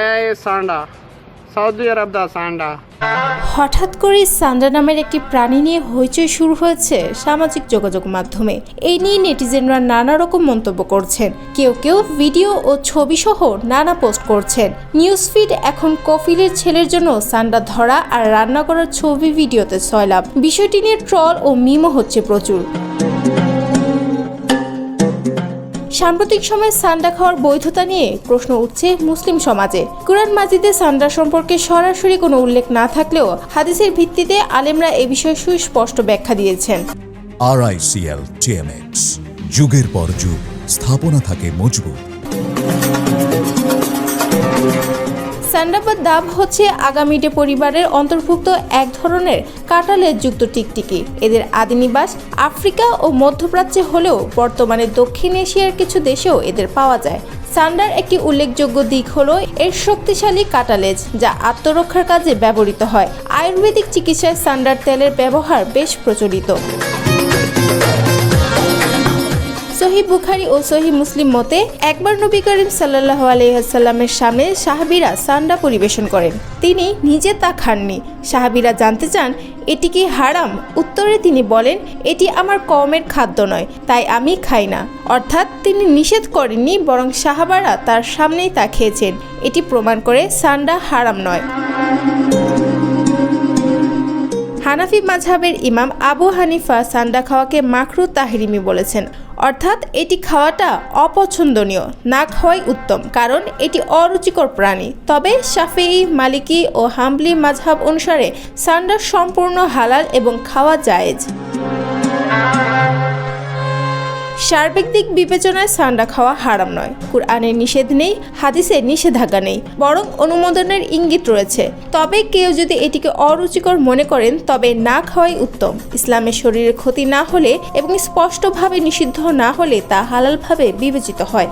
এই সান্ডা, সৌদি আরব দা সান্ডা। হঠাৎ করে সান্ডা নামের একটি প্রাণী নিয়ে হইচই শুরু হয়েছে সামাজিক যোগাযোগ মাধ্যমে। এই নিয়ে নেটিজেনরা নানা রকম মন্তব্য করছেন, কেউ কেউ ভিডিও ও ছবি সহ নানা পোস্ট করছেন। নিউজ ফিড এখন কফিলের ছেলের জন্য সান্ডা ধরা আর রান্না করার ছবি ভিডিওতে সয়লাভ। বিষয়টি নিয়ে ট্রল ও মিমও হচ্ছে প্রচুর। সাম্প্রতিক সময়ে সান্ডা খাওয়ার বৈধতা নিয়ে প্রশ্ন উঠছে মুসলিম সমাজে। কুরআন মাজিদে সান্ডা সম্পর্কে সরাসরি কোনো উল্লেখ না থাকলেও হাদিসের ভিত্তিতে আলেমরা এ বিষয়ে সুস্পষ্ট ব্যাখ্যা দিয়েছেন। RICL TMX, যুগের পর যুগ স্থাপনা থাকে মজবুত। সান্ডা বা দাব হচ্ছে আগামিডে পরিবারের অন্তর্ভুক্ত এক ধরনের কাঁটালের যুক্ত টিকটিকি। এদের আদি নিবাস আফ্রিকা ও মধ্যপ্রাচ্যে হলেও বর্তমানে দক্ষিণ এশিয়ার কিছু দেশেও এদের পাওয়া যায়। সান্ডার একটি উল্লেখযোগ্য দিক হলো এর শক্তিশালী কাঁটালেজ, যা আত্মরক্ষার কাজে ব্যবহৃত হয়। আয়ুর্বেদিক চিকিৎসায় সান্ডার তেলের ব্যবহার বেশ প্রচলিত। সহিহ বুখারী ও সহিহ মুসলিম মতে একবার নবী করিম সাল্লাল্লাহু আলাইহি ওয়াসাল্লামের সামনে সাহাবীরা সান্ডা পরিবেশন করেন। তিনি নিজে তা খাননি। সাহাবীরা জানতে চান এটি কি হারাম? উত্তরে তিনি বলেন, এটি আমার কওমের খাদ্য নয়, তাই আমি খাই না। অর্থাৎ তিনি নিষেধ করেননি, বরং সাহাবারা তার সামনেই তা খেয়েছেন। এটি প্রমাণ করে সান্ডা হারাম নয়। হানাফি মাযহাবের ইমাম আবু হানিফা সান্ডা খাওয়াকে মাকরুহ তাহরিমি বলেছেন, অর্থাৎ এটি খাওয়াটা অপছন্দনীয়, না খাওয়াই উত্তম, কারণ এটি অরুচিকর প্রাণী। তবে শাফিঈ, মালিকি ও হাম্বলি মাযহাব অনুসারে সান্ডা সম্পূর্ণ হালাল এবং খাওয়া জায়েজ। সার্বিক দিক বিবেচনায় সান্ডা খাওয়া হারাম নয়। কুরআনের নিষেধ নেই, হাদিসে নিষেধাজ্ঞা নেই, বরং অনুমোদনের ইঙ্গিত রয়েছে। তবে কেউ যদি এটিকে অরুচিকর মনে করেন তবে না খাওয়াই উত্তম। ইসলামের শরীরের ক্ষতি না হলে এবং স্পষ্টভাবে নিষিদ্ধ না হলে তা হালালভাবে বিবেচিত হয়।